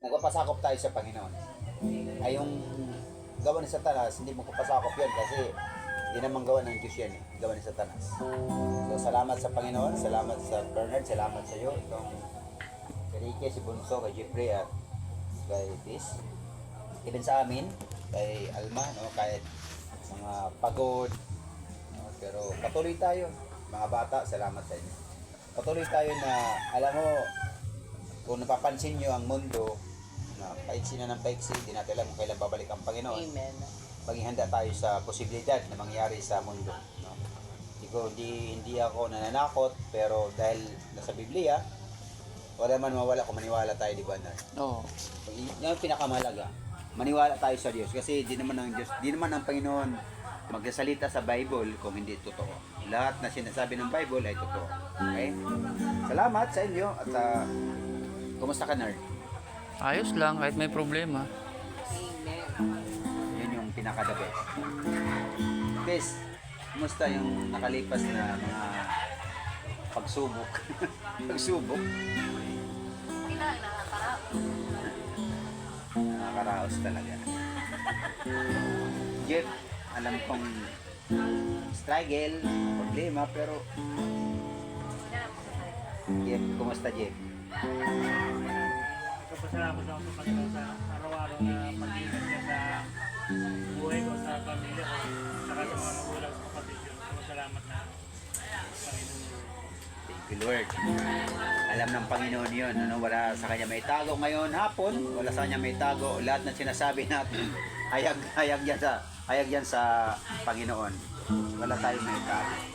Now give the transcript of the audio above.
nagpapasakop tayo sa Panginoon. Ay yung gawa ni Satanas, hindi mo papasakop yan kasi hindi naman gawa ng Diyos yan eh. Gawa ni Satanas. So salamat sa Panginoon, salamat sa Bernard, salamat sa iyo. Itong kay Ricky, si Bunso, kay Jeffrey at kay Tis. Even sa amin, kay Alma, no, kahit mga pagod, no, pero patuloy tayo. Mga bata, salamat sa inyo. Patuloy tayo na, alam mo, kung napapansin nyo ang mundo, na paiksi na ng paiksi, hindi natin alam kung kailan babalik ang Panginoon. Amen. Maging handa tayo sa posibilidad na mangyari sa mundo. No? Hindi ako nananakot, pero dahil nasa Biblia, wala man mawala kung maniwala tayo, di ba? Oo. Yan ang pinakamahalaga. Maniwala tayo sa Diyos kasi di naman ang Panginoon magsasalita sa Bible kung hindi totoo. Lahat na sinasabi ng Bible ay totoo. Okay? Salamat sa inyo at kumusta ka, Nerd? Ayos lang, kahit may problema. Yun yung pinaka-the best. Bes, kumusta yung nakalipas na mga pagsubok? Pagsubok? Nakakaraos talaga. Jeff, alam kong struggle, problema, pero Jeff, kumusta Jeff? Nagpapasalamat ako sa Panginoon sa araw-araw na pag-iingat niya sa buhay ko, sa pamilya ko, saka sa mga magulang sa kapatid ko. Salamat na Panginoon. Thank you, Lord. Alam ng Panginoon yun, ano? Wala sa kanya may tago ngayon hapon, wala sa kanya may tago. Lahat ng sinasabi natin, hayag yan sa Panginoon. Wala tayong may tago.